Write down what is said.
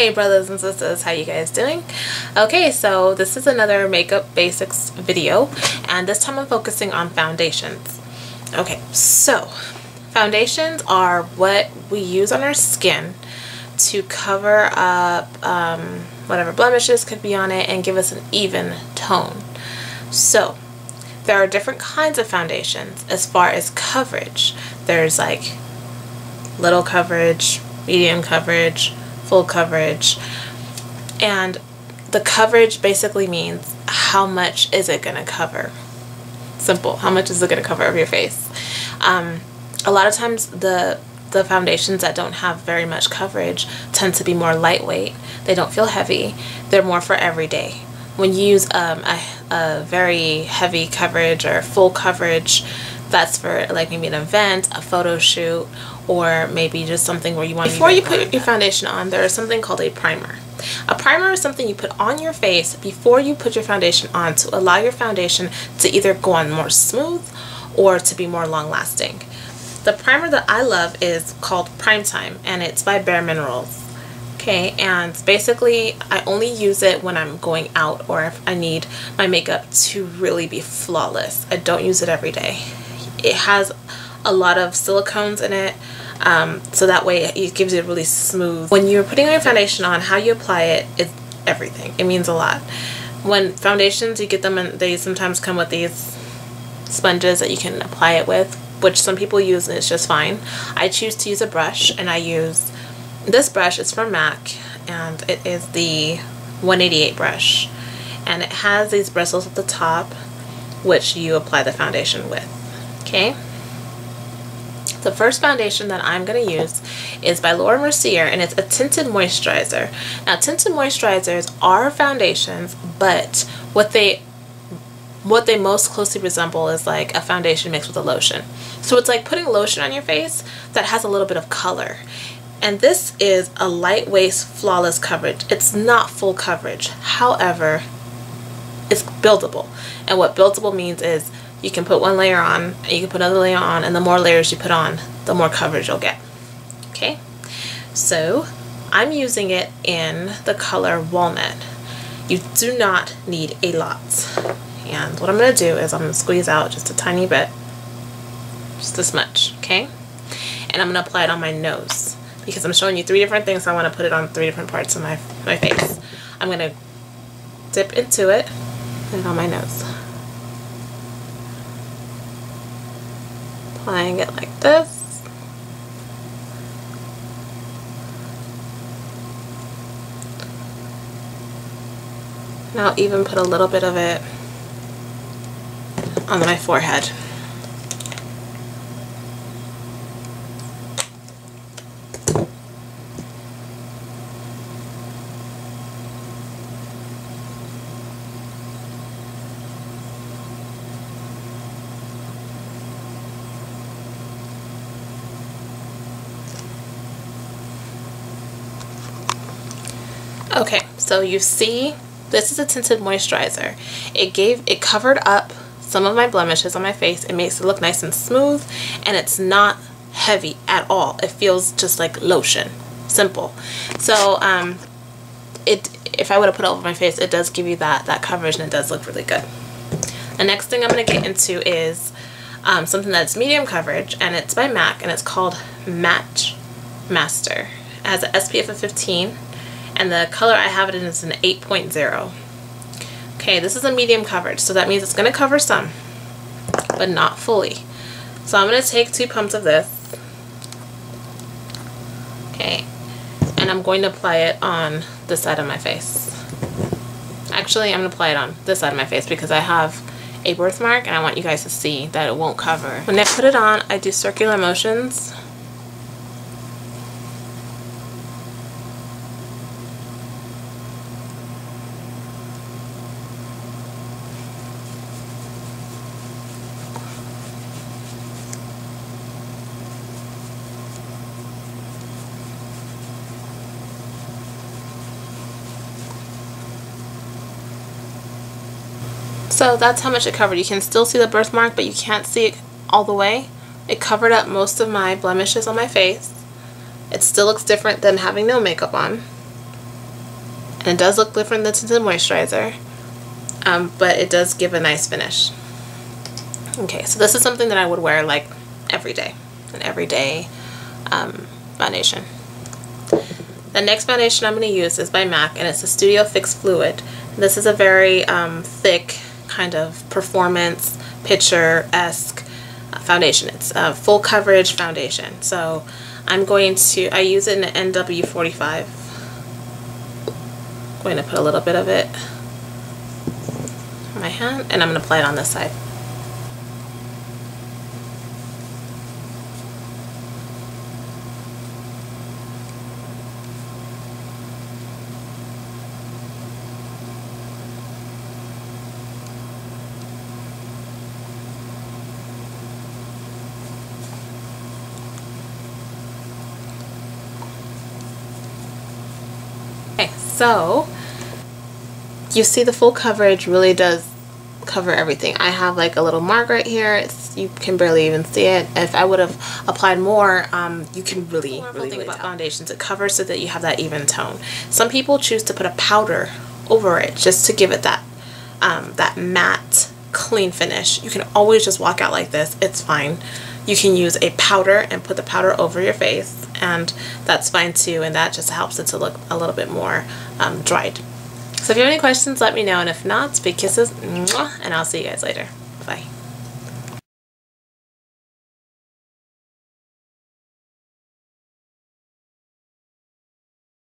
Hey brothers and sisters, how you guys doing? Okay, so this is another makeup basics video, and this time I'm focusing on foundations. Okay, so foundations are what we use on our skin to cover up whatever blemishes could be on it and give us an even tone. So there are different kinds of foundations as far as coverage. There's like little coverage, medium coverage, full coverage, and the coverage basically means how much is it going to cover. Simple. How much is it going to cover of your face? A lot of times the foundations that don't have very much coverage tend to be more lightweight. They don't feel heavy. They're more for everyday. When you use a very heavy coverage or full coverage, that's for like maybe an event, a photo shoot, or maybe just something where you want to. Before you put your foundation on, there is something called a primer. A primer is something you put on your face before you put your foundation on to allow your foundation to either go on more smooth or to be more long lasting. The primer that I love is called Prime Time, and it's by Bare Minerals. Okay, and basically I only use it when I'm going out or if I need my makeup to really be flawless. I don't use it every day. It has a lot of silicones in it, so that way it gives you a really smooth. When you're putting your foundation on, how you apply it is everything. It means a lot. When foundations, you get them and they sometimes come with these sponges that you can apply it with, which some people use and it's just fine. I choose to use a brush, and I use this brush. Is from MAC, and it is the 188 brush, and it has these bristles at the top which you apply the foundation with. Okay, the first foundation that I'm going to use is by Mercier, and it's a tinted moisturizer. Now, tinted moisturizers are foundations, but what they most closely resemble is like a foundation mixed with a lotion. So it's like putting lotion on your face that has a little bit of color. And this is a lightweight, flawless coverage. It's not full coverage. However, it's buildable. And what buildable means is you can put one layer on, and you can put another layer on, and the more layers you put on, the more coverage you'll get. Okay? So I'm using it in the color Walnut. You do not need a lot. And what I'm going to do is I'm going to squeeze out just a tiny bit. Just this much. Okay? And I'm going to apply it on my nose, because I'm showing you three different things, so I want to put it on three different parts of my face. I'm going to dip into it, put it on my nose. Applying it like this. And I'll even put a little bit of it on my forehead. Okay, so you see, this is a tinted moisturizer. It covered up some of my blemishes on my face. It makes it look nice and smooth, and it's not heavy at all. It feels just like lotion. Simple. So if I would have put it over my face, it does give you that coverage, and it does look really good. The next thing I'm going to get into is something that's medium coverage, and it's by MAC, and it's called Matchmaster. It has an SPF of 15. And the color I have it in is an 8.0. Okay, this is a medium coverage, so that means it's going to cover some, but not fully. So I'm going to take 2 pumps of this. Okay, and I'm going to apply it on this side of my face. Actually, I'm going to apply it on this side of my face because I have a birthmark, and I want you guys to see that it won't cover. When I put it on, I do circular motions. So that's how much it covered. You can still see the birthmark, but you can't see it all the way. It covered up most of my blemishes on my face. It still looks different than having no makeup on. And it does look different than Tinted Moisturizer, but it does give a nice finish. Okay, so this is something that I would wear like every day, an everyday foundation. The next foundation I'm going to use is by MAC, and it's a Studio Fix Fluid. This is a very thick kind of performance picture-esque foundation. It's a full coverage foundation. So I use it in an NW45. I'm going to put a little bit of it on my hand, and I'm going to apply it on this side. So you see the full coverage really does cover everything. I have like a little mark right here. You can barely even see it. If I would have applied more, you can really think about foundations. It covers so that you have that even tone. Some people choose to put a powder over it just to give it that that matte, clean finish. You can always just walk out like this. It's fine. You can use a powder and put the powder over your face, and that's fine too, and that just helps it to look a little bit more dried. So if you have any questions, let me know, and if not, big kisses, and I'll see you guys later.